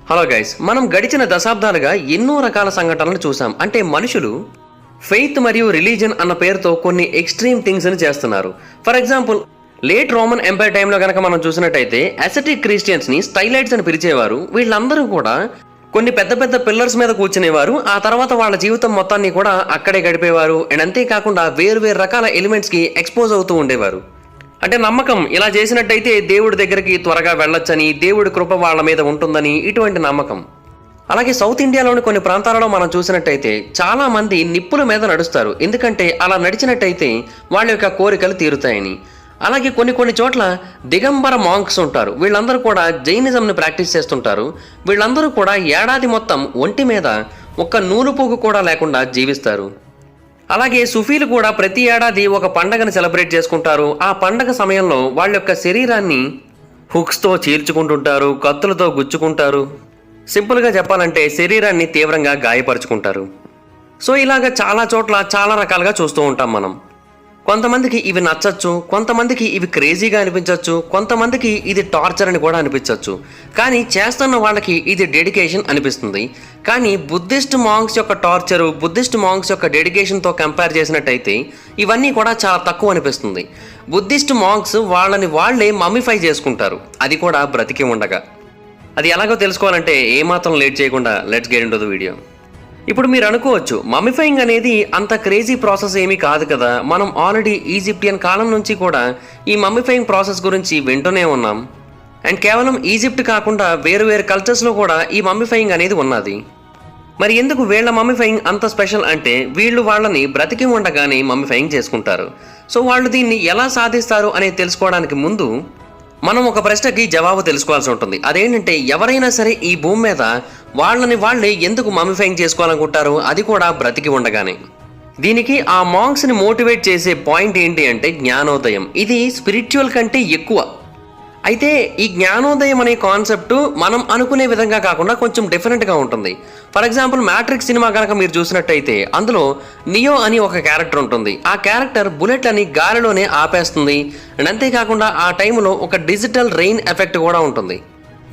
Hello guys, మనం గడిచిన దశాబ్దాలుగా ఎన్నో రకాల సంఘటనలు చూసాం. అంటే మనుషులు ఫెయిత్ మరియు రిలీజన్ అన్న పేరుతో కొన్ని ఎక్స్ట్రీమ్ థింగ్స్ ని చేస్తున్నారు. For example, late Roman empire టైంలో కనుక మనం చూసినట్టయితే అసెటిక్ క్రిస్టియన్స్ ని స్టైలైట్స్ అని పిలిచేవారు. వీళ్ళందరూ కూడా కొన్ని పెద్ద పెద్ద పిల్లర్స్ మీద కూర్చునేవారు. ఆ తర్వాత వాళ్ళ జీవితం మొత్తాన్ని కూడా అక్కడే గడిపేవారు. అండ్ అంతేకాకుండా వేరు వేరు రకాల ఎలిమెంట్స్ కి ఎక్స్పోజ్ అవుతూ ఉండేవారు. అంటే నమ్మకం, ఇలా చేసినట్టయితే దేవుడి దగ్గరికి త్వరగా వెళ్ళొచ్చని, దేవుడి కృప వాళ్ళ మీద ఉంటుందని, ఇటువంటి నమ్మకం. అలాగే సౌత్ ఇండియాలోని కొన్ని ప్రాంతాలలో మనం చూసినట్టయితే చాలా మంది నిప్పుల మీద నడుస్తారు. ఎందుకంటే అలా నడిచినట్టయితే వాళ్ళ యొక్క కోరికలు తీరుతాయని. అలాగే కొన్ని చోట్ల దిగంబర మాంక్స్ ఉంటారు. వీళ్ళందరూ కూడా జైనిజంని ప్రాక్టీస్ చేస్తుంటారు. వీళ్ళందరూ కూడా ఏడాది మొత్తం ఒంటి మీద ఒక్క నూలు పోగు కూడా లేకుండా జీవిస్తారు. అలాగే సుఫీలు కూడా ప్రతి ఏడాది ఒక పండగను సెలబ్రేట్ చేసుకుంటారు. ఆ పండగ సమయంలో వాళ్ళ యొక్క శరీరాన్ని హుక్స్తో చీల్చుకుంటుంటారు, కత్తులతో గుచ్చుకుంటారు. సింపుల్గా చెప్పాలంటే శరీరాన్ని తీవ్రంగా గాయపరుచుకుంటారు. సో ఇలాగ చాలా చోట్ల చాలా రకాలుగా చూస్తూ ఉంటాం మనం. కొంతమందికి ఇవి నచ్చచ్చు, కొంతమందికి ఇవి క్రేజీగా అనిపించవచ్చు, కొంతమందికి ఇది టార్చర్ అని కూడా అనిపించవచ్చు. కానీ చేస్తున్న వాళ్ళకి ఇది డెడికేషన్ అనిపిస్తుంది. కానీ బుద్ధిస్ట్ మాంగ్స్ యొక్క టార్చరు, బుద్ధిస్ట్ మాంగ్స్ యొక్క డెడికేషన్తో కంపేర్ చేసినట్టయితే ఇవన్నీ కూడా చాలా తక్కువ అనిపిస్తుంది. బుద్ధిస్ట్ మాంగ్స్ వాళ్ళని వాళ్ళే మమ్మిఫై చేసుకుంటారు, అది కూడా బ్రతికి ఉండగా. అది ఎలాగో తెలుసుకోవాలంటే ఏమాత్రం లేట్ చేయకుండా let's get into the video. ఇప్పుడు మీరు అనుకోవచ్చు, మమ్మిఫైయింగ్ అనేది అంత క్రేజీ ప్రాసెస్ ఏమీ కాదు కదా, మనం ఆల్రెడీ ఈజిప్టియన్ కాలం నుంచి కూడా ఈ మమ్మిఫైయింగ్ ప్రాసెస్ గురించి వింటూనే ఉన్నాం. అండ్ కేవలం ఈజిప్ట్ కాకుండా వేరు వేరు కల్చర్స్లో కూడా ఈ మమ్మిఫైయింగ్ అనేది ఉన్నది. మరి ఎందుకు వీళ్ళ మమ్మిఫైయింగ్ అంత స్పెషల్ అంటే, వీళ్ళు వాళ్ళని బ్రతికి ఉండగానే మమ్మిఫైయింగ్ చేసుకుంటారు. సో వాళ్ళు దీన్ని ఎలా సాధిస్తారు అనేది తెలుసుకోవడానికి ముందు మనం ఒక ప్రశ్నకి జవాబు తెలుసుకోవాల్సి ఉంటుంది. అదేంటంటే, ఎవరైనా సరే ఈ భూమి మీద వాళ్ళని వాళ్ళే ఎందుకు మమ్మిఫైయింగ్ చేసుకోవాలనుకుంటారు, అది కూడా బ్రతికి ఉండగానే. దీనికి ఆ మాంక్స్ని మోటివేట్ చేసే పాయింట్ ఏంటి అంటే జ్ఞానోదయం. ఇది స్పిరిచువల్ కంటే ఎక్కువ. అయితే ఈ జ్ఞానోదయం అనే కాన్సెప్ట్ మనం అనుకునే విధంగా కాకుండా కొంచెం డిఫరెంట్గా ఉంటుంది. ఫర్ ఎగ్జాంపుల్, మ్యాట్రిక్స్ సినిమా కనుక మీరు చూసినట్టయితే అందులో నియో అని ఒక క్యారెక్టర్ ఉంటుంది. ఆ క్యారెక్టర్ బుల్లెట్లని గాలిలోనే ఆపేస్తుంది. అండ్ అంతేకాకుండా ఆ టైంలో ఒక డిజిటల్ రెయిన్ ఎఫెక్ట్ కూడా ఉంటుంది.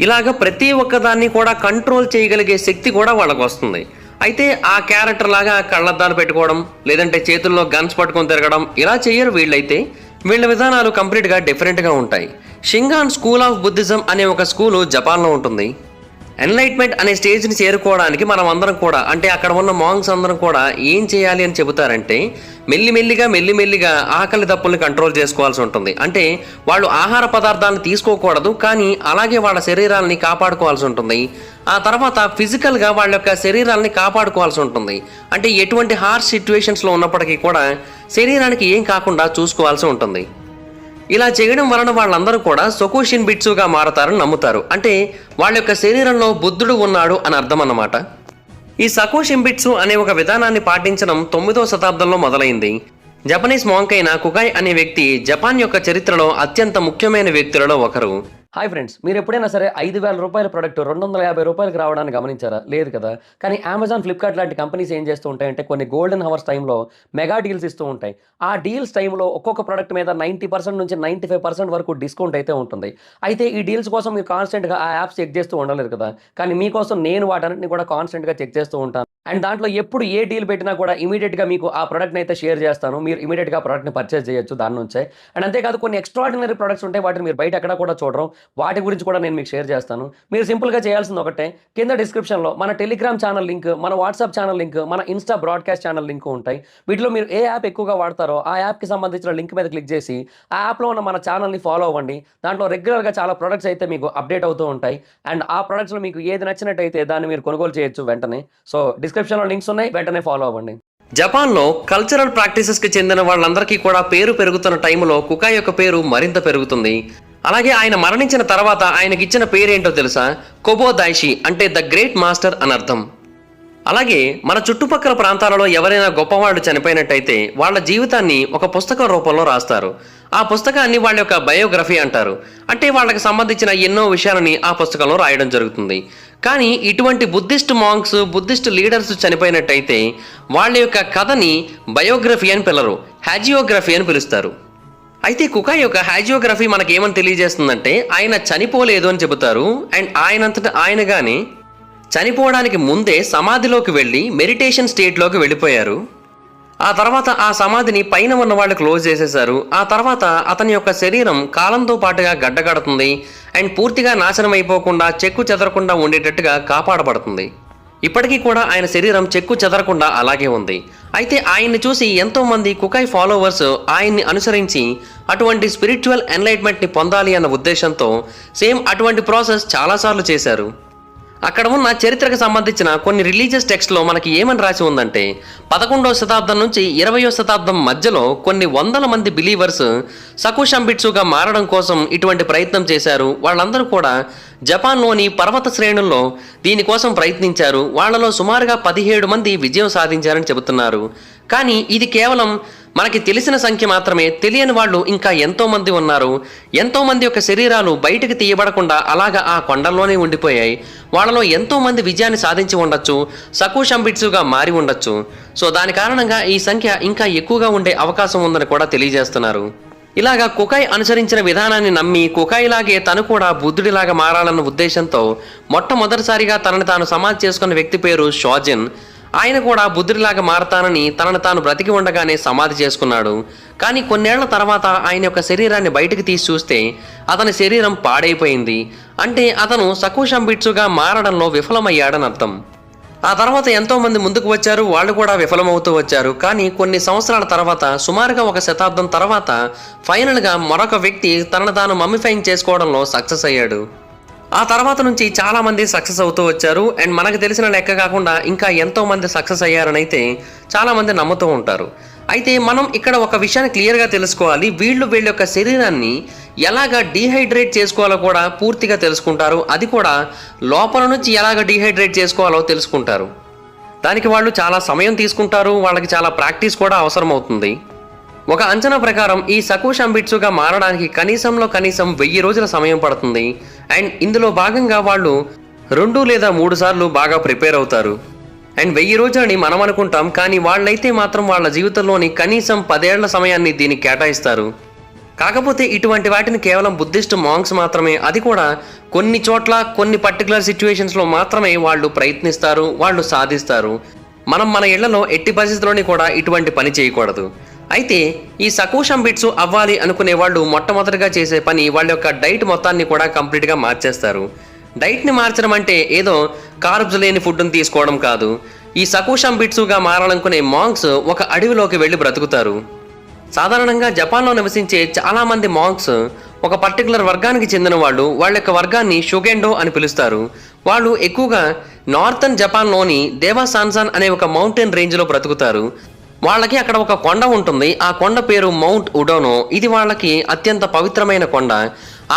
ఇలాగ ప్రతి ఒక్కదాన్ని కూడా కంట్రోల్ చేయగలిగే శక్తి కూడా వాళ్ళకు వస్తుంది. అయితే ఆ క్యారెక్టర్ లాగా కళ్ళద్దాలు పెట్టుకోవడం, లేదంటే చేతుల్లో గన్స్ పట్టుకొని తిరగడం ఇలా చేయరు వీళ్ళైతే. వీళ్ళ విధానాలు కంప్లీట్గా డిఫరెంట్గా ఉంటాయి. షింగాన్ స్కూల్ ఆఫ్ బుద్ధిజం అనే ఒక స్కూలు జపాన్లో ఉంటుంది. ఎన్లైట్మెంట్ అనే స్టేజ్ని చేరుకోవడానికి మనం అందరం కూడా, అంటే అక్కడ ఉన్న మాంగ్స్ అందరం కూడా ఏం చేయాలి అని చెబుతారంటే, మెల్లిమెల్లిగా ఆకలి దప్పుల్ని కంట్రోల్ చేసుకోవాల్సి ఉంటుంది. అంటే వాళ్ళు ఆహార పదార్థాలను తీసుకోకూడదు, కానీ అలాగే వాళ్ళ శరీరాలని కాపాడుకోవాల్సి ఉంటుంది. ఆ తర్వాత ఫిజికల్గా వాళ్ళ యొక్క శరీరాలని కాపాడుకోవాల్సి ఉంటుంది. అంటే ఎటువంటి హార్ష్ సిచ్యువేషన్స్లో ఉన్నప్పటికీ కూడా శరీరానికి ఏం కాకుండా చూసుకోవాల్సి ఉంటుంది. ఇలా చేయడం వలన వాళ్ళందరూ కూడా సొకుషిన్ బిట్సుగా మారతారని నమ్ముతారు. అంటే వాళ్ళ యొక్క శరీరంలో బుద్ధుడు ఉన్నాడు అని అర్థం అన్నమాట. ఈ సకోషింబిట్సు అనే ఒక విధానాన్ని పాటించడం 9వ శతాబ్దంలో మొదలైంది. జపనీస్ మాంక్ అయిన కుకాయ్ అనే వ్యక్తి జపాన్ యొక్క చరిత్రలో అత్యంత ముఖ్యమైన వ్యక్తులలో ఒకరు. హాయ్ ఫ్రెండ్స్, మీరు ఎప్పుడైనా సరే 5,000 రూపాయల ప్రోడక్ట్ 250 రూపాయలకు రావడాన్ని గమనించారా? లేదు కదా. కానీ అమెజాన్, ఫ్లిప్కార్ట్ లాంటి కంపెనీస్ ఏం చేస్తూ ఉంటాయంటే కొన్ని గోల్డెన్ హవర్స్ టైంలో మెగా డీల్స్ ఇస్తూ ఉంటాయి. ఆ డీల్స్ టైంలో ఒక్కొక్క ప్రోడక్ట్ మీద 90% నుంచి 95% వరకు డిస్కౌంట్ అయితే ఉంటుంది. అయితే ఈ డీల్స్ కోసం మీరు కాన్స్టెంట్గా ఆ యాప్స్ చెక్ చేస్తూ ఉండలేదు కదా. కానీ మీకోసం నేను వాటన్నిటిని కూడా కాన్స్టెంట్గా చెక్ చేస్తూ ఉంటాను. అండ్ దాంట్లో ఎప్పుడు ఏ డీల్ పెట్టినా కూడా ఇమీడియట్గా మీకు ఆ ప్రోడక్ట్ని అయితే షేర్ చేస్తాను. మీరు ఇమీడియట్గా ఆ ప్రోడక్ట్ని పర్చేస్ చేయొచ్చు దాని నుంచే. అండ్ అంతేకాదు కొన్ని ఎక్స్ట్రాడినరీ ప్రొడక్ట్స్ ఉంటాయి, వాటిని మీరు బయట ఎక్కడ కూడా చూడరు. వాటి గురించి కూడా నేను మీకు షేర్ చేస్తాను. మీరు సింపుల్గా చేయాల్సింది ఒకటే, కింద డిస్క్రిప్షన్లో మన టెలిగ్రామ్ ఛానల్ లింక్, మన వాట్సాప్ ఛానల్ లింక్, మన ఇన్స్టా బ్రాడ్కాస్ట్ ఛానల్ లింక్ ఉంటాయి. వీటిలో మీరు ఏ యాప్ ఎక్కువగా వాడతారో ఆ యాప్కి సంబంధించిన లింక్ మీద క్లిక్ చేసి ఆ యాప్లో ఉన్న మన ఛానల్ని ఫాలో అవ్వండి. దాంట్లో రెగ్యులర్గా చాలా ప్రొడక్ట్స్ అయితే మీకు అప్డేట్ అవుతూ ఉంటాయి. అండ్ ఆ ప్రొడక్ట్స్లో మీకు ఏది నచ్చినట్టయితే దాన్ని మీరు కొనుగోలు చేయొచ్చు వెంటనే. సో డిస్క్రిప్షన్లో లింక్స్ ఉన్నాయి, వెంటనే ఫాలో అవ్వండి. జపాన్లో కల్చరల్ ప్రాక్టీసెస్కి చెందిన వాళ్ళందరికీ కూడా పేరు పెరుగుతున్న టైంలో కుకాయ్ యొక్క పేరు మరింత పెరుగుతుంది. అలాగే ఆయన మరణించిన తర్వాత ఆయనకి ఇచ్చిన పేరేంటో తెలుసా? కొబోదాయిషి, అంటే ద గ్రేట్ మాస్టర్ అని అర్థం. అలాగే మన చుట్టుపక్కల ప్రాంతాలలో ఎవరైనా గొప్పవాళ్ళు చనిపోయినట్టయితే వాళ్ళ జీవితాన్ని ఒక పుస్తకం రూపంలో రాస్తారు. ఆ పుస్తకాన్ని వాళ్ళ యొక్క బయోగ్రఫీ అంటారు. అంటే వాళ్ళకి సంబంధించిన ఎన్నో విషయాలని ఆ పుస్తకంలో రాయడం జరుగుతుంది. కానీ ఇటువంటి బుద్ధిస్ట్ మాంక్స్, బుద్ధిస్ట్ లీడర్స్ చనిపోయినట్టయితే వాళ్ళ యొక్క కథని బయోగ్రఫీ అని పిలరు, హాజియోగ్రఫీ అని పిలుస్తారు. అయితే కుకాయ్ యొక్క హాజియోగ్రఫీ మనకేమని తెలియజేస్తుందంటే, ఆయన చనిపోలేదు అని చెబుతారు. అండ్ ఆయనంతటా ఆయనగానే చనిపోవడానికి ముందే సమాధిలోకి వెళ్ళి మెడిటేషన్ స్టేట్లోకి వెళ్ళిపోయారు. ఆ తర్వాత ఆ సమాధిని పైన ఉన్న వాళ్ళు క్లోజ్ చేసేశారు. ఆ తర్వాత అతని యొక్క శరీరం కాలంతో పాటుగా గడ్డకడుతుంది అండ్ పూర్తిగా నాశనం అయిపోకుండా చెక్కు చెదరకుండా ఉండేటట్టుగా కాపాడబడుతుంది. ఇప్పటికీ కూడా ఆయన శరీరం చెక్కు చెదరకుండా అలాగే ఉంది. అయితే ఆయన్ని చూసి ఎంతోమంది కుకై ఫాలోవర్స్ ఆయన్ని అనుసరించి అటువంటి స్పిరిచువల్ ఎన్లైట్మెంట్ని పొందాలి అన్న ఉద్దేశంతో సేమ్ అటువంటి ప్రాసెస్ చాలాసార్లు చేశారు. అక్కడ ఉన్న చరిత్రకు సంబంధించిన కొన్ని రిలీజియస్ టెక్స్ట్లో మనకి ఏమని రాసి ఉందంటే 11వ శతాబ్దం నుంచి 20వ శతాబ్దం మధ్యలో కొన్ని వందల మంది బిలీవర్స్ సకుషంబిట్సుగా మారడం కోసం ఇటువంటి ప్రయత్నం చేశారు. వాళ్ళందరూ కూడా జపాన్లోని పర్వత శ్రేణుల్లో దీనికోసం ప్రయత్నించారు. వాళ్ళలో సుమారుగా 17 మంది విజయం సాధించారని చెబుతున్నారు. కానీ ఇది కేవలం మనకి తెలిసిన సంఖ్య మాత్రమే. తెలియని వాళ్ళు ఇంకా ఎంతోమంది ఉన్నారు. ఎంతోమంది యొక్క శరీరాలు బయటకు తీయబడకుండా అలాగా ఆ కొండల్లోనే ఉండిపోయాయి. వాళ్ళలో ఎంతోమంది విజయాన్ని సాధించి ఉండొచ్చు, సకుషంబిట్సుగా మారి ఉండొచ్చు. సో దాని కారణంగా ఈ సంఖ్య ఇంకా ఎక్కువగా ఉండే అవకాశం ఉందని కూడా తెలియజేస్తున్నారు. ఇలాగా కుకై అనుసరించిన విధానాన్ని నమ్మి కుకైలాగే తను కూడా బుద్ధుడిలాగా మారాలన్న ఉద్దేశంతో మొట్టమొదటిసారిగా తనని తాను సమాధి చేసుకున్న వ్యక్తి పేరు షోజిన్. ఆయన కూడా బుద్ధుడిలాగా మారతానని తనను తాను బ్రతికి ఉండగానే సమాధి చేసుకున్నాడు. కానీ కొన్నేళ్ల తర్వాత ఆయన యొక్క శరీరాన్ని బయటకు తీసి చూస్తే అతని శరీరం పాడైపోయింది. అంటే అతను సకుషంబిట్సుగా మారడంలో విఫలమయ్యాడని అర్థం. ఆ తర్వాత ఎంతోమంది ముందుకు వచ్చారు, వాళ్ళు కూడా విఫలమవుతూ వచ్చారు. కానీ కొన్ని సంవత్సరాల తర్వాత, సుమారుగా 1 శతాబ్దం తర్వాత ఫైనల్గా మరొక వ్యక్తి తనను తాను మమ్మిఫైయింగ్ చేసుకోవడంలో సక్సెస్ అయ్యాడు. ఆ తర్వాత నుంచి చాలామంది సక్సెస్ అవుతూ వచ్చారు. అండ్ మనకు తెలిసిన లెక్క కాకుండా ఇంకా ఎంతోమంది సక్సెస్ అయ్యారని అయితే చాలామంది నమ్ముతూ ఉంటారు. అయితే మనం ఇక్కడ ఒక విషయాన్ని క్లియర్గా తెలుసుకోవాలి. వీళ్ళ యొక్క శరీరాన్ని ఎలాగ డీహైడ్రేట్ చేసుకోవాలో కూడా పూర్తిగా తెలుసుకుంటారు. అది కూడా లోపల నుంచి ఎలాగ డీహైడ్రేట్ చేసుకోవాలో తెలుసుకుంటారు. దానికి వాళ్ళు చాలా సమయం తీసుకుంటారు. వాళ్ళకి చాలా ప్రాక్టీస్ కూడా అవసరం అవుతుంది. ఒక అంచనా ప్రకారం ఈ సకుషంబిట్సుగా మారడానికి కనీసం 1000 రోజుల సమయం పడుతుంది. అండ్ ఇందులో భాగంగా వాళ్ళు 2 లేదా 3 సార్లు బాగా ప్రిపేర్ అవుతారు. అండ్ 1000 రోజులని మనం అనుకుంటాం, కానీ వాళ్ళైతే మాత్రం వాళ్ళ జీవితంలోని కనీసం 10 ఏళ్ల సమయాన్ని దీనికి కేటాయిస్తారు. కాకపోతే ఇటువంటి వాటిని కేవలం బుద్ధిస్ట్ మాంక్స్ మాత్రమే, అది కూడా కొన్ని చోట్ల కొన్ని పర్టికులర్ సిచ్యువేషన్స్లో మాత్రమే వాళ్ళు ప్రయత్నిస్తారు, వాళ్ళు సాధిస్తారు. మనం మన ఇళ్లలో ఎట్టి పరిస్థితుల్లోని కూడా ఇటువంటి పని చేయకూడదు. అయితే ఈ సకుషంబిట్సు అవ్వాలి అనుకునే వాళ్ళు మొట్టమొదటిగా చేసే పని వాళ్ళ యొక్క డైట్ మొత్తాన్ని కూడా కంప్లీట్గా మార్చేస్తారు. డైట్ని మార్చడం అంటే ఏదో కార్బ్స్ లేని ఫుడ్ని తీసుకోవడం కాదు. ఈ సకుషంబిట్సుగా మారాలనుకునే మాంక్స్ ఒక అడవిలోకి వెళ్ళి బ్రతుకుతారు. సాధారణంగా జపాన్లో నివసించే చాలామంది మాంక్స్ ఒక పర్టికులర్ వర్గానికి చెందిన వాళ్ళు. వాళ్ళ యొక్క వర్గాన్ని షుగెండో అని పిలుస్తారు. వాళ్ళు ఎక్కువగా నార్థన్ జపాన్లోని దేవాసాన్సాన్ అనే ఒక మౌంటైన్ రేంజ్లో బ్రతుకుతారు. వాళ్ళకి అక్కడ ఒక కొండ ఉంటుంది. ఆ కొండ పేరు మౌంట్ ఉడోనో. ఇది వాళ్ళకి అత్యంత పవిత్రమైన కొండ.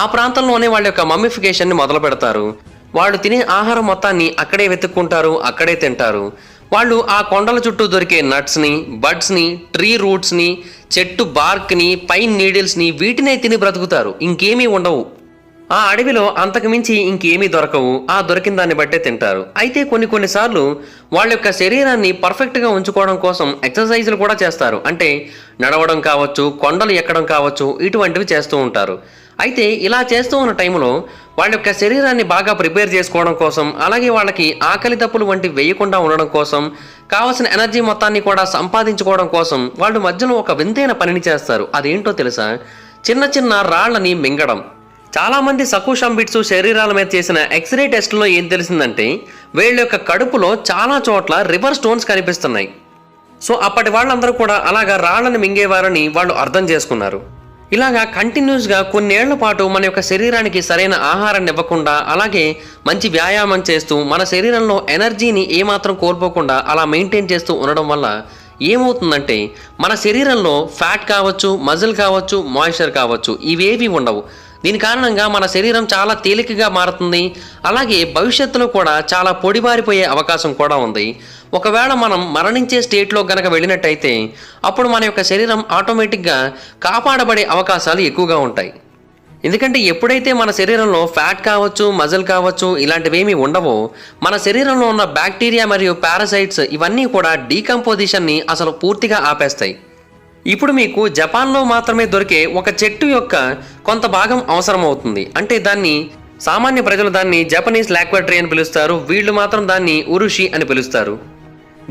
ఆ ప్రాంతంలోనే వాళ్ళ యొక్క మమ్మిఫికేషన్ని మొదలు పెడతారు. వాళ్ళు తినే ఆహారం మొత్తాన్ని అక్కడే వెతుక్కుంటారు, అక్కడే తింటారు. వాళ్ళు ఆ కొండల చుట్టూ దొరికే నట్స్ని, బడ్స్ని, ట్రీ రూట్స్ని, చెట్టు బార్క్ని, పైన్ నీడిల్స్ని వీటినే తిని బ్రతుకుతారు. ఇంకేమీ ఉండవు. ఆ అడవిలో అంతకు మించి ఇంకేమీ దొరకవు. ఆ దొరికిన దాన్ని బట్టే తింటారు. అయితే కొన్నిసార్లు వాళ్ళ యొక్క శరీరాన్ని పర్ఫెక్ట్గా ఉంచుకోవడం కోసం ఎక్సర్సైజులు కూడా చేస్తారు. అంటే నడవడం కావచ్చు, కొండలు ఎక్కడం కావచ్చు, ఇటువంటివి చేస్తూ ఉంటారు. అయితే ఇలా చేస్తూ ఉన్న టైంలో వాళ్ళ యొక్క శరీరాన్ని బాగా ప్రిపేర్ చేసుకోవడం కోసం, అలాగే వాళ్ళకి ఆకలి దప్పులు వంటి వేయకుండా ఉండడం కోసం, కావాల్సిన ఎనర్జీ మొత్తాన్ని కూడా సంపాదించుకోవడం కోసం వాళ్ళు మధ్యలో ఒక వింతైన పనిని చేస్తారు. అదేంటో తెలుసా? చిన్న చిన్న రాళ్లని మింగడం. చాలామంది సకుషంబిట్సు శరీరాల మీద చేసిన ఎక్స్రే టెస్ట్లో ఏం తెలిసిందంటే వీళ్ళ యొక్క కడుపులో చాలా చోట్ల రివర్ స్టోన్స్ కనిపిస్తున్నాయి. సో అప్పటి వాళ్ళందరూ కూడా అలాగా రాళ్లను మింగేవారని వాళ్ళు అర్థం చేసుకున్నారు. ఇలాగా కంటిన్యూస్గా కొన్నేళ్ల పాటు మన యొక్క శరీరానికి సరైన ఆహారాన్ని ఇవ్వకుండా, అలాగే మంచి వ్యాయామం చేస్తూ మన శరీరంలో ఎనర్జీని ఏమాత్రం కోల్పోకుండా అలా మెయింటైన్ చేస్తూ ఉండడం వల్ల ఏమవుతుందంటే మన శరీరంలో ఫ్యాట్ కావచ్చు, మజిల్ కావచ్చు, మాయిశ్చర్ కావచ్చు, ఇవేవి ఉండవు. దీని కారణంగా మన శరీరం చాలా తేలికగా మారుతుంది. అలాగే భవిష్యత్తులో కూడా చాలా పొడిబారిపోయే అవకాశం కూడా ఉంది. ఒకవేళ మనం మరణించే స్టేట్లో గనక వెళ్ళినట్టయితే అప్పుడు మన యొక్క శరీరం ఆటోమేటిక్గా కాపాడబడే అవకాశాలు ఎక్కువగా ఉంటాయి. ఎందుకంటే ఎప్పుడైతే మన శరీరంలో ఫ్యాట్ కావచ్చు, మజిల్ కావచ్చు, ఇలాంటివేమీ ఉండవో మన శరీరంలో ఉన్న బ్యాక్టీరియా మరియు పారాసైట్స్ ఇవన్నీ కూడా డీకంపోజిషన్ని అసలు పూర్తిగా ఆపేస్తాయి. ఇప్పుడు మీకు జపాన్లో మాత్రమే దొరికే ఒక చెట్టు యొక్క కొంత భాగం అవసరం అవుతుంది. అంటే దాన్ని సామాన్య ప్రజలు దాన్ని జపనీస్ లాక్వా ట్రీ అని పిలుస్తారు, వీళ్ళు మాత్రం దాన్ని ఉరుషి అని పిలుస్తారు.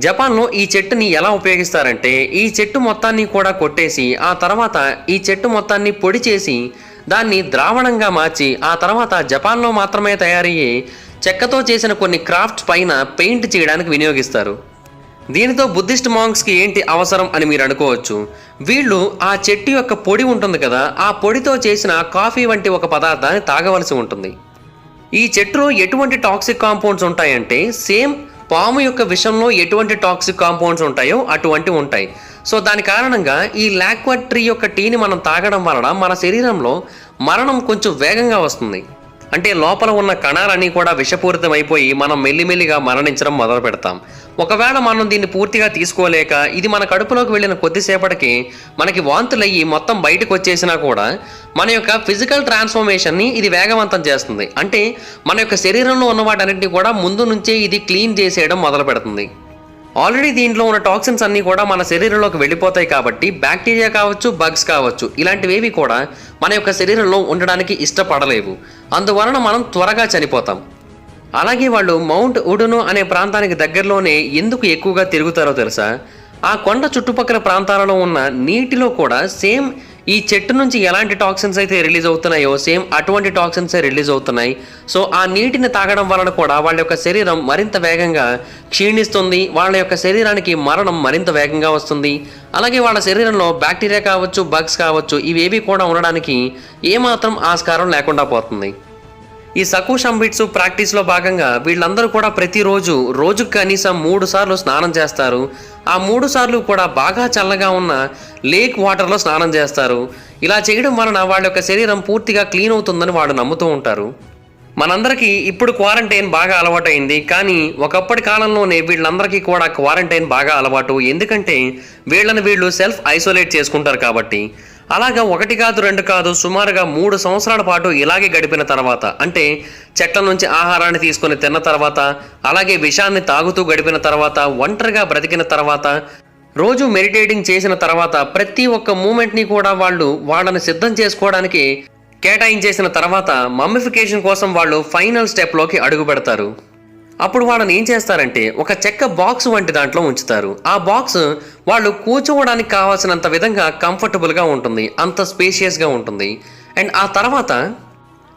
జపాన్లో ఈ చెట్టుని ఎలా ఉపయోగిస్తారంటే ఈ చెట్టు మొత్తాన్ని కూడా కొట్టేసి ఆ తర్వాత ఈ చెట్టు మొత్తాన్ని పొడి చేసి దాన్ని ద్రావణంగా మార్చి ఆ తర్వాత జపాన్లో మాత్రమే తయారయ్యే చెక్కతో చేసిన కొన్ని క్రాఫ్ట్స్ పైన పెయింట్ చేయడానికి వినియోగిస్తారు. దీనితో బుద్ధిస్ట్ మాంక్స్కి ఏంటి అవసరం అని మీరు అనుకోవచ్చు. వీళ్ళు ఆ చెట్టు యొక్క పొడి ఉంటుంది కదా, ఆ పొడితో చేసిన కాఫీ వంటి ఒక పదార్థాన్ని తాగవలసి ఉంటుంది. ఈ చెట్టులో ఎటువంటి టాక్సిక్ కాంపౌండ్స్ ఉంటాయంటే సేమ్ పాము యొక్క విషంలో ఎటువంటి టాక్సిక్ కాంపౌండ్స్ ఉంటాయో అటువంటివి ఉంటాయి. సో దాని కారణంగా ఈ లాక్వా ట్రీ యొక్క టీని మనం తాగడం వలన మన శరీరంలో మరణం కొంచెం వేగంగా వస్తుంది. అంటే లోపల ఉన్న కణాలన్నీ కూడా విషపూరితం అయిపోయి మనం మెల్లిమెల్లిగా మరణించడం మొదలు పెడతాం. ఒకవేళ మనం దీన్ని పూర్తిగా తీసుకోలేక ఇది మన కడుపులోకి వెళ్ళిన కొద్దిసేపటికి మనకి వాంతులయ్యి మొత్తం బయటకు వచ్చేసినా కూడా మన యొక్క ఫిజికల్ ట్రాన్స్ఫర్మేషన్ని ఇది వేగవంతం చేస్తుంది. అంటే మన యొక్క శరీరంలో ఉన్న వాటన్నింటినీ కూడా ముందు నుంచే ఇది క్లీన్ చేసేయడం మొదలు పెడుతుంది. ఆల్రెడీ దీంట్లో ఉన్న టాక్సిన్స్ అన్నీ కూడా మన శరీరంలోకి వెళ్ళిపోతాయి కాబట్టి బ్యాక్టీరియా కావచ్చు, బగ్స్ కావచ్చు, ఇలాంటివేవి కూడా మన యొక్క శరీరంలో ఉండడానికి ఇష్టపడలేవు. అందువలన మనం త్వరగా చనిపోతాం. అలాగే వాళ్ళు మౌంట్ ఉడును అనే ప్రాంతానికి దగ్గరలోనే ఎందుకు ఎక్కువగా తిరుగుతారో తెలుసా? ఆ కొండ చుట్టుపక్కల ప్రాంతాలలో ఉన్న నీటిలో కూడా సేమ్ ఈ చెట్టు నుంచి ఎలాంటి టాక్సిన్స్ అయితే రిలీజ్ అవుతున్నాయో సేమ్ అటువంటి టాక్సిన్సే రిలీజ్ అవుతున్నాయి. సో ఆ నీటిని తాగడం వలన కూడా వాళ్ళ యొక్క శరీరం మరింత వేగంగా క్షీణిస్తుంది, వాళ్ళ యొక్క శరీరానికి మరణం మరింత వేగంగా వస్తుంది. అలాగే వాళ్ళ శరీరంలో బ్యాక్టీరియా కావచ్చు, బగ్స్ కావచ్చు, ఇవేవి కూడా ఉండడానికి ఏమాత్రం ఆస్కారం లేకుండా పోతుంది. ఈ సకుషంబిట్సు ప్రాక్టీస్లో భాగంగా వీళ్ళందరూ కూడా ప్రతిరోజు రోజుకు కనీసం 3 సార్లు స్నానం చేస్తారు. ఆ 3 సార్లు కూడా బాగా చల్లగా ఉన్న లేక్ వాటర్లో స్నానం చేస్తారు. ఇలా చేయడం వలన వాళ్ళ యొక్క శరీరం పూర్తిగా క్లీన్ అవుతుందని వాళ్ళు నమ్ముతూ ఉంటారు. మనందరికీ ఇప్పుడు క్వారంటైన్ బాగా అలవాటైంది, కానీ ఒకప్పటి కాలంలోనే వీళ్ళందరికీ కూడా క్వారంటైన్ బాగా అలవాటు. ఎందుకంటే వీళ్ళు సెల్ఫ్ ఐసోలేట్ చేసుకుంటారు కాబట్టి. అలాగా 1 కాదు 2 కాదు సుమారుగా 3 సంవత్సరాల పాటు ఇలాగే గడిపిన తర్వాత, అంటే చెట్ల నుంచి ఆహారాన్ని తీసుకొని తిన్న తర్వాత, అలాగే విషాన్ని తాగుతూ గడిపిన తర్వాత, ఒంటరిగా బ్రతికిన తర్వాత, రోజు మెడిటేటింగ్ చేసిన తర్వాత, ప్రతి ఒక్క మూమెంట్ని కూడా వాళ్ళని సిద్ధం చేసుకోవడానికి కేటాయించేసిన తర్వాత మమ్మిఫికేషన్ కోసం వాళ్ళు ఫైనల్ స్టెప్లోకి అడుగు పెడతారు. అప్పుడు వాళ్ళని ఏం చేస్తారంటే ఒక చెక్క బాక్స్ వంటి దాంట్లో ఉంచుతారు. ఆ బాక్స్ వాళ్ళు కూర్చోవడానికి కావాల్సినంత విధంగా కంఫర్టబుల్గా ఉంటుంది, అంత స్పేషియస్గా ఉంటుంది. అండ్ ఆ తర్వాత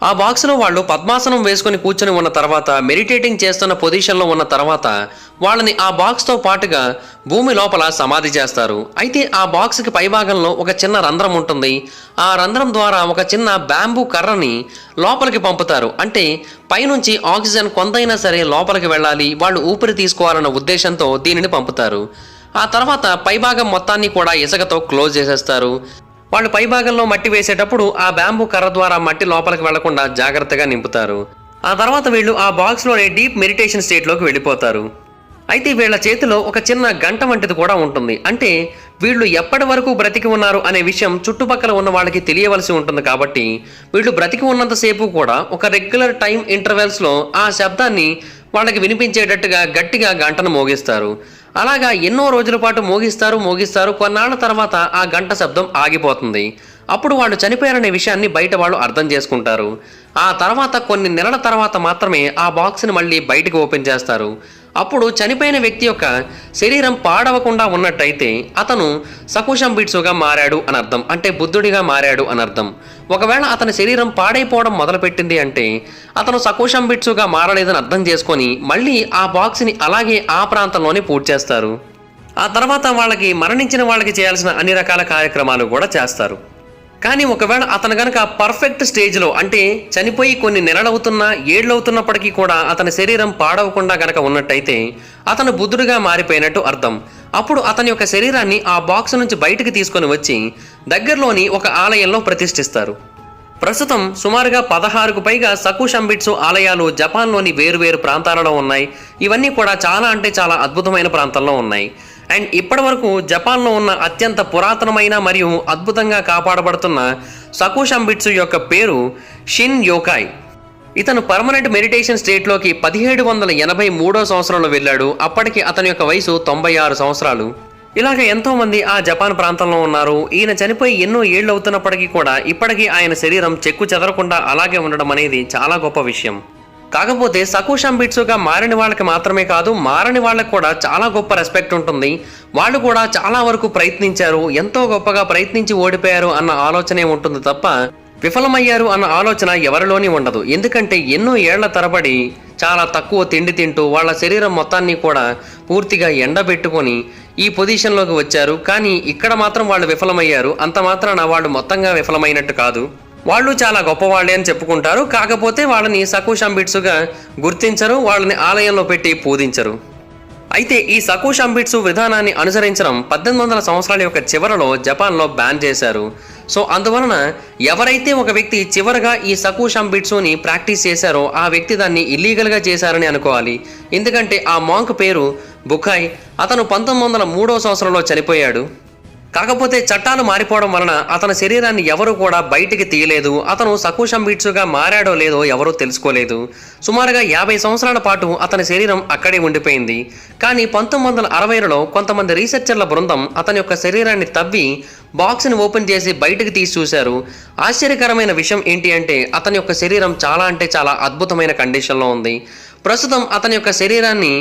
ఆ బాక్స్లో వాళ్ళు పద్మాసనం వేసుకొని కూర్చొని ఉన్న తర్వాత, మెడిటేటింగ్ చేస్తున్న పొజిషన్లో ఉన్న తర్వాత వాళ్ళని ఆ బాక్స్తో పాటుగా భూమి లోపల సమాధి చేస్తారు. అయితే ఆ బాక్స్కి పైభాగంలో ఒక చిన్న రంధ్రం ఉంటుంది. ఆ రంధ్రం ద్వారా ఒక చిన్న బ్యాంబూ కర్రని లోపలికి పంపుతారు. అంటే పైనుంచి ఆక్సిజన్ కొంతైనా సరే లోపలికి వెళ్ళాలి, వాళ్ళు ఊపిరి తీసుకోవాలన్న ఉద్దేశంతో దీనిని పంపుతారు. ఆ తర్వాత పైభాగం మొత్తాన్ని కూడా ఇసుకతో క్లోజ్ చేసేస్తారు. వాళ్ళు పైభాగంలో మట్టి వేసేటప్పుడు ఆ బ్యాంబూ కర్ర ద్వారా మట్టి లోపలికి వెళ్లకుండా జాగ్రత్తగా నింపుతారు. ఆ తర్వాత వీళ్ళు ఆ బాక్స్లోనే డీప్ మెడిటేషన్ స్టేట్లోకి వెళ్ళిపోతారు. అయితే వీళ్ళ చేతిలో ఒక చిన్న గంట వంటిది కూడా ఉంటుంది. అంటే వీళ్ళు ఎప్పటి వరకు బ్రతికి ఉన్నారు అనే విషయం చుట్టుపక్కల ఉన్న వాళ్ళకి తెలియవలసి ఉంటుంది. కాబట్టి వీళ్ళు బ్రతికి ఉన్నంతసేపు కూడా ఒక రెగ్యులర్ టైం ఇంటర్వెల్స్లో ఆ శబ్దాన్ని వాళ్ళకి వినిపించేటట్టుగా గట్టిగా గంటను మోగిస్తారు. అలాగా ఎన్నో రోజుల పాటు మోగిస్తారు. కొన్నాళ్ల తర్వాత ఆ గంట శబ్దం ఆగిపోతుంది. అప్పుడు వాళ్ళు చనిపోయారనే విషయాన్ని బయట వాళ్ళు అర్థం చేసుకుంటారు. ఆ తర్వాత కొన్ని నెలల తర్వాత మాత్రమే ఆ బాక్స్ని మళ్ళీ బయటకు ఓపెన్ చేస్తారు. అప్పుడు చనిపోయిన వ్యక్తి యొక్క శరీరం పాడవకుండా ఉన్నట్టయితే అతను సకుషంబిట్సుగా మారాడు అని అర్థం, అంటే బుద్ధుడిగా మారాడు అని అర్థం. ఒకవేళ అతని శరీరం పాడైపోవడం మొదలుపెట్టింది అంటే అతను సకుషంబిట్సుగా మారలేదని అర్థం చేసుకొని మళ్ళీ ఆ బాక్స్ని అలాగే ఆ ప్రాంతంలోనే పూర్తి చేస్తారు. ఆ తర్వాత వాళ్ళకి మరణించిన వాళ్ళకి చేయాల్సిన అన్ని రకాల కార్యక్రమాలు కూడా చేస్తారు. కానీ ఒకవేళ అతను గనక పర్ఫెక్ట్ స్టేజ్లో, అంటే చనిపోయి కొన్ని నెలలవుతున్నా ఏళ్ళవుతున్నప్పటికీ కూడా అతని శరీరం పాడవకుండా గనక ఉన్నట్టయితే అతను బుద్ధుడిగా మారిపోయినట్టు అర్థం. అప్పుడు అతని యొక్క శరీరాన్ని ఆ బాక్స్ నుంచి బయటికి తీసుకొని వచ్చి దగ్గరలోని ఒక ఆలయంలో ప్రతిష్ఠిస్తారు. ప్రస్తుతం సుమారుగా 16కు పైగా సకుషంబిట్సు ఆలయాలు జపాన్లోని వేరువేరు ప్రాంతాలలో ఉన్నాయి. ఇవన్నీ కూడా చాలా అంటే చాలా అద్భుతమైన ప్రాంతాల్లో ఉన్నాయి. అండ్ ఇప్పటి వరకు జపాన్లో ఉన్న అత్యంత పురాతనమైన మరియు అద్భుతంగా కాపాడబడుతున్న సకుషంబిట్సు యొక్క పేరు షిన్ యోకాయ్. ఇతను పర్మనెంట్ మెడిటేషన్ స్టేట్లోకి 1783వ సంవత్సరంలో వెళ్ళాడు. అప్పటికి అతని యొక్క వయసు 96 సంవత్సరాలు. ఇలాగ ఎంతో మంది ఆ జపాన్ ప్రాంతంలో ఉన్నారు. ఈయన చనిపోయి ఎన్నో ఏళ్ళు అవుతున్నప్పటికీ కూడా ఇప్పటికీ ఆయన శరీరం చెక్కు చెదరకుండా అలాగే ఉండడం అనేది చాలా గొప్ప విషయం. కాకపోతే సకుషంబిట్సుగా మారిన వాళ్ళకి మాత్రమే కాదు, మారని వాళ్ళకి కూడా చాలా గొప్ప రెస్పెక్ట్ ఉంటుంది. వాళ్ళు కూడా చాలా వరకు ప్రయత్నించారు, ఎంతో గొప్పగా ప్రయత్నించి ఓడిపోయారు అన్న ఆలోచనే ఉంటుంది తప్ప విఫలమయ్యారు అన్న ఆలోచన ఎవరిలోని ఉండదు. ఎందుకంటే ఎన్నో ఏళ్ల తరబడి చాలా తక్కువ తిండి తింటూ వాళ్ళ శరీరం మొత్తాన్ని కూడా పూర్తిగా ఎండబెట్టుకొని ఈ పొజిషన్లోకి వచ్చారు. కానీ ఇక్కడ మాత్రం వాళ్ళు విఫలమయ్యారు. అంత మాత్రాన వాళ్ళు మొత్తంగా విఫలమైనట్టు కాదు. వాళ్ళు చాలా గొప్పవాళ్ళే అని చెప్పుకుంటారు. కాకపోతే వాళ్ళని సకుషంబిట్సుగా గుర్తించరు, వాళ్ళని ఆలయంలో పెట్టి పూజించరు. అయితే ఈ సకుషంబిట్సు విధానాన్ని అనుసరించడం 1800 సంవత్సరాల యొక్క చివరలో జపాన్లో బ్యాన్ చేశారు. సో అందువలన ఎవరైతే ఒక వ్యక్తి చివరగా ఈ సకుషంబిట్సుని ప్రాక్టీస్ చేశారో ఆ వ్యక్తి దాన్ని ఇల్లీగల్గా చేశారని అనుకోవాలి. ఎందుకంటే ఆ మాంక్ పేరు బుకాయ్. అతను 1903వ సంవత్సరంలో చనిపోయాడు. కాకపోతే చట్టాలు మారిపోవడం వలన అతని శరీరాన్ని ఎవరు కూడా బయటికి తీయలేదు. అతను సకుషంబిట్సుగా మారాడో లేదో ఎవరూ తెలుసుకోలేదు. సుమారుగా 50 సంవత్సరాల పాటు అతని శరీరం అక్కడే ఉండిపోయింది. కానీ 1960లలో కొంతమంది రీసెర్చర్ల బృందం అతని యొక్క శరీరాన్ని తవ్వి బాక్స్ని ఓపెన్ చేసి బయటకు తీసి చూశారు. ఆశ్చర్యకరమైన విషయం ఏంటి అంటే అతని యొక్క శరీరం చాలా అంటే చాలా అద్భుతమైన కండిషన్లో ఉంది. ప్రస్తుతం అతని యొక్క శరీరాన్ని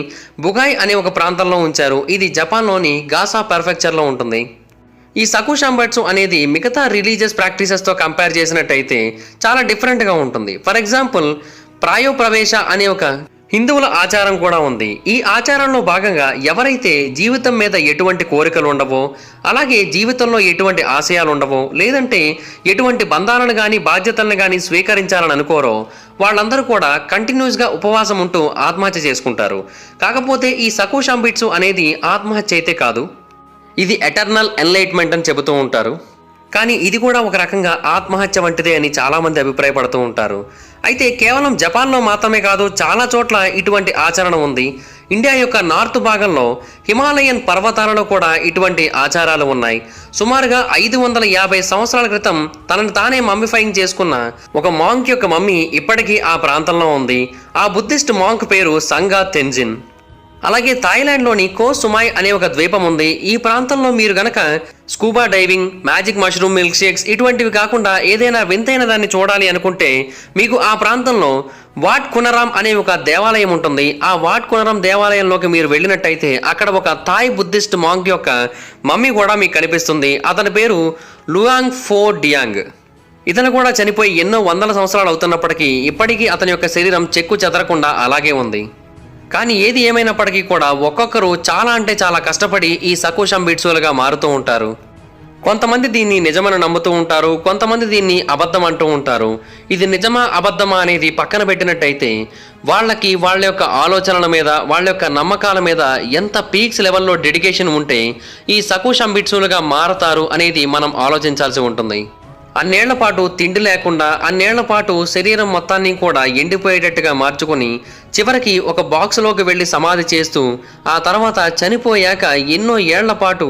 బుగాయ్ అనే ఒక ప్రాంతంలో ఉంచారు. ఇది జపాన్లోని గాసా ప్రిఫెక్చర్లో ఉంటుంది. ఈ సకుషంబిట్సు అనేది మిగతా రిలీజియస్ ప్రాక్టీసెస్తో కంపేర్ చేసినట్టయితే చాలా డిఫరెంట్గా ఉంటుంది. ఫర్ ఎగ్జాంపుల్ ప్రాయోప్రవేశ అనే ఒక హిందువుల ఆచారం కూడా ఉంది. ఈ ఆచారంలో భాగంగా ఎవరైతే జీవితం మీద ఎటువంటి కోరికలు ఉండవో, అలాగే జీవితంలో ఎటువంటి ఆశయాలు ఉండవో, లేదంటే ఎటువంటి బంధాలను కానీ బాధ్యతలను కానీ స్వీకరించాలని అనుకోరో వాళ్ళందరూ కూడా కంటిన్యూస్గా ఉపవాసం ఉంటూ ఆత్మహత్య చేసుకుంటారు. కాకపోతే ఈ సకుషంబిట్సు అనేది ఆత్మహత్య అయితే కాదు, ఇది ఎటర్నల్ ఎన్లైట్మెంట్ అని చెబుతూ ఉంటారు. కానీ ఇది కూడా ఒక రకంగా ఆత్మహత్య వంటిదే అని చాలామంది అభిప్రాయపడుతూ ఉంటారు. అయితే కేవలం జపాన్లో మాత్రమే కాదు, చాలా చోట్ల ఇటువంటి ఆచరణ ఉంది. ఇండియా యొక్క నార్త్ భాగంలో హిమాలయన్ పర్వతాలలో కూడా ఇటువంటి ఆచారాలు ఉన్నాయి. సుమారుగా 550 సంవత్సరాల క్రితం తనని తానే మమ్మిఫైయింగ్ చేసుకున్న ఒక మాంక్ యొక్క మమ్మీ ఇప్పటికీ ఆ ప్రాంతంలో ఉంది. ఆ బుద్ధిస్ట్ మాంక్ పేరు సంగా తెంజిన్. అలాగే థాయిలాండ్లోని కో సుమాయ్ అనే ఒక ద్వీపం ఉంది. ఈ ప్రాంతంలో మీరు గనక scuba diving, magic mushroom milk shakes ఇటువంటివి కాకుండా ఏదైనా వింతైన దాన్ని చూడాలి అనుకుంటే మీకు ఆ ప్రాంతంలో వాట్ కునరామ్ అనే ఒక దేవాలయం ఉంటుంది. ఆ వాట్ కునరామ్ దేవాలయంలోకి మీరు వెళ్ళినట్టయితే అక్కడ ఒక థాయ్ బుద్ధిస్ట్ మాంక్ యొక్క మమ్మీ కూడా మీకు కనిపిస్తుంది. అతని పేరు లుయాంగ్ ఫో డియాంగ్. ఇతను కూడా చనిపోయి ఎన్నో వందల సంవత్సరాలు అవుతున్నప్పటికీ ఇప్పటికీ అతని యొక్క శరీరం చెక్కు చెదరకుండా అలాగే ఉంది. కానీ ఏది ఏమైనప్పటికీ కూడా ఒక్కొక్కరు చాలా అంటే చాలా కష్టపడి ఈ సకుషంబిట్సులుగా మారుతూ ఉంటారు. కొంతమంది దీన్ని నిజమని నమ్ముతూ ఉంటారు, కొంతమంది దీన్ని అబద్ధం అంటూ ఉంటారు. ఇది నిజమా అబద్ధమా అనేది పక్కన పెట్టినట్టయితే వాళ్ళకి వాళ్ళ యొక్క ఆలోచనల మీద, వాళ్ళ యొక్క నమ్మకాల మీద ఎంత పీక్స్ లెవెల్లో డెడికేషన్ ఉంటే ఈ సకుషంబిట్సులుగా మారతారు అనేది మనం ఆలోచించాల్సి ఉంటుంది. అన్నేళ్ల పాటు తిండి లేకుండా, అన్నేళ్ల పాటు శరీరం మొత్తాన్ని కూడా ఎండిపోయేటట్టుగా మార్చుకొని చివరికి ఒక బాక్స్లోకి వెళ్ళి సమాధి చేస్తూ ఆ తర్వాత చనిపోయాక ఎన్నో ఏళ్ల పాటు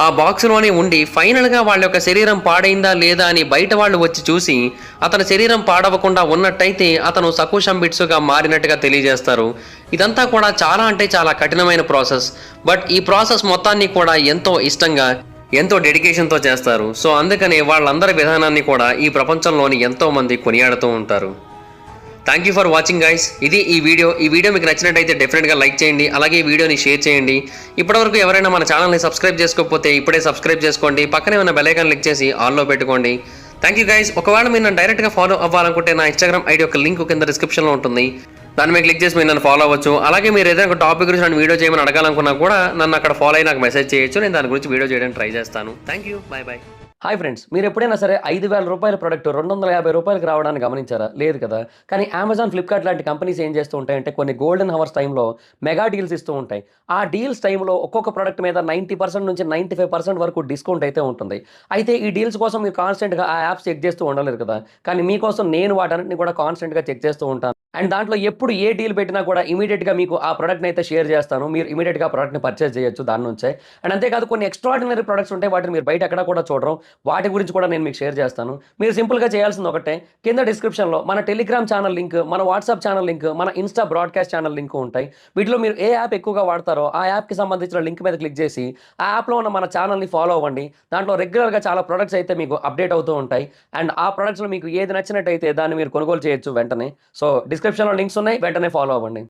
ఆ బాక్స్లోనే ఉండి ఫైనల్గా వాళ్ళ యొక్క శరీరం పాడైందా లేదా అని బయట వాళ్ళు వచ్చి చూసి అతని శరీరం పాడవకుండా ఉన్నట్టయితే అతను సకుషంబిట్సుగా మారినట్టుగా తెలియజేస్తారు. ఇదంతా కూడా చాలా అంటే చాలా కఠినమైన ప్రాసెస్. బట్ ఈ ప్రాసెస్ మొత్తాన్ని కూడా ఎంతో ఇష్టంగా, ఎంతో డెడికేషన్తో చేస్తారు. సో అందుకనే వాళ్ళందరి విధానాన్ని కూడా ఈ ప్రపంచంలోని ఎంతో మంది కొనియాడుతూ ఉంటారు. Thank you for watching guys. ఇది ఈ వీడియో మీకు నచ్చినట్టయితే డెఫినెట్గా లైక్ చేయండి, అలాగే ఈ వీడియోని షేర్ చేయండి. ఇప్పటివరకు ఎవరైనా మన ఛానల్ని సబ్స్క్రైబ్ చేసుకోకపోతే ఇప్పుడే సబ్స్క్రైబ్ చేసుకోండి, పక్కనే ఉన్న బెల్ ఐకాన్ క్లిక్ చేసి ఆల్లో పెట్టుకోండి. Thank you guys. ఒకవేళ మీరు నన్ను డైరెక్ట్గా ఫాలో అవ్వాలనుకుంటే నా ఇన్స్టాగ్రామ్ ఐడి యొక్క లింక్ కింద డిస్క్రిప్షన్లో ఉంటుంది. దాని మీద క్లిక్ చేసి మీరు నన్ను ఫాలో అవ్వచ్చు. అలాగే మీరు ఏదైనా ఒక టాపిక్ గురించి నన్ను వీడియో చేయమని అడగాలనుకున్నా కూడా నన్ను అక్కడ ఫాలో అయ్యి నాకు మెసేజ్ చేయొచ్చు. నేను దాని గురించి వీడియో చేయడానికి ట్రై చేస్తాను. Thank you, bye bye. Hi friends, మీరు ఎప్పుడైనా సరే 5,000 రూపాయల ప్రోడక్ట్ 250 రూపాయలకి రావడానికి గమనించారా? లేదు కదా. కానీ అమెజాన్, ఫ్లిప్కార్ట్ లాంటి కంపెనీస్ ఏం చేస్తూ ఉంటాయంటే కొన్ని గోల్డెన్ హవర్స్ టైంలో మెగా డీల్స్ ఇస్తూ ఉంటాయి. ఆ డీల్స్ టైంలో ఒక్కొక్క ప్రోడక్ట్ మీద 90% నుంచి 95% వరకు డిస్కౌంట్ అయితే ఉంటుంది. అయితే ఈ డీల్స్ కోసం మీరు కాన్స్టెంట్గా ఆ యాప్స్ చెక్ చేస్తూ ఉండలేరు కదా. కానీ మీకోసం నేను వాటన్నిటిని కూడా కాన్స్టెంట్గా చెక్ చేస్తూ ఉంటాను. అండ్ దాంట్లో ఎప్పుడు ఏ డీల్ పెట్టినా కూడా ఇమీడియట్గా మీకు ఆ ప్రోడక్ట్ని అయితే షేర్ చేస్తాను. మీరు ఇమీడియట్గా ప్రోడక్ట్ని పర్చేస్ చేయొచ్చు దాని నుంచే. అండ్ అంతేకాదు కొన్ని ఎక్స్ట్రాడినరీ ప్రొడక్ట్స్ ఉంటాయి, వాటిని మీరు బయట ఎక్కడ కూడా చూడరు. వాటి గురించి కూడా నేను మీకు షేర్ చేస్తాను. మీరు సింపుల్గా చేయాల్సింది ఒకటే, కింద డిస్క్రిప్షన్లో మన టెలిగ్రామ్ ఛానల్ లింక్, మన వాట్సాప్ ఛానల్ లింక్, మన ఇన్స్టా బ్రాడ్కాస్ట్ ఛానల్ లింక్ ఉంటాయి. వీటిలో మీరు ఏ యాప్ ఎక్కువగా వాడతారో ఆ యాప్కి సంబంధించిన లింక్ మీద క్లిక్ చేసి ఆ యాప్లో ఉన్న మన ఛానల్ని ఫాలో అవ్వండి. దాంట్లో రెగ్యులర్గా చాలా ప్రొడక్ట్స్ అయితే మీకు అప్డేట్ అవుతూ ఉంటాయి. అండ్ ఆ ప్రొడక్ట్స్లో మీకు ఏది నచ్చినట్టయితే దాన్ని మీరు కొనుగోలు చేయొచ్చు వెంటనే. సో డిస్క్రిప్షన్లో లింక్స్ ఉన్నాయి, వెంటనే ఫాలో అవ్వండి.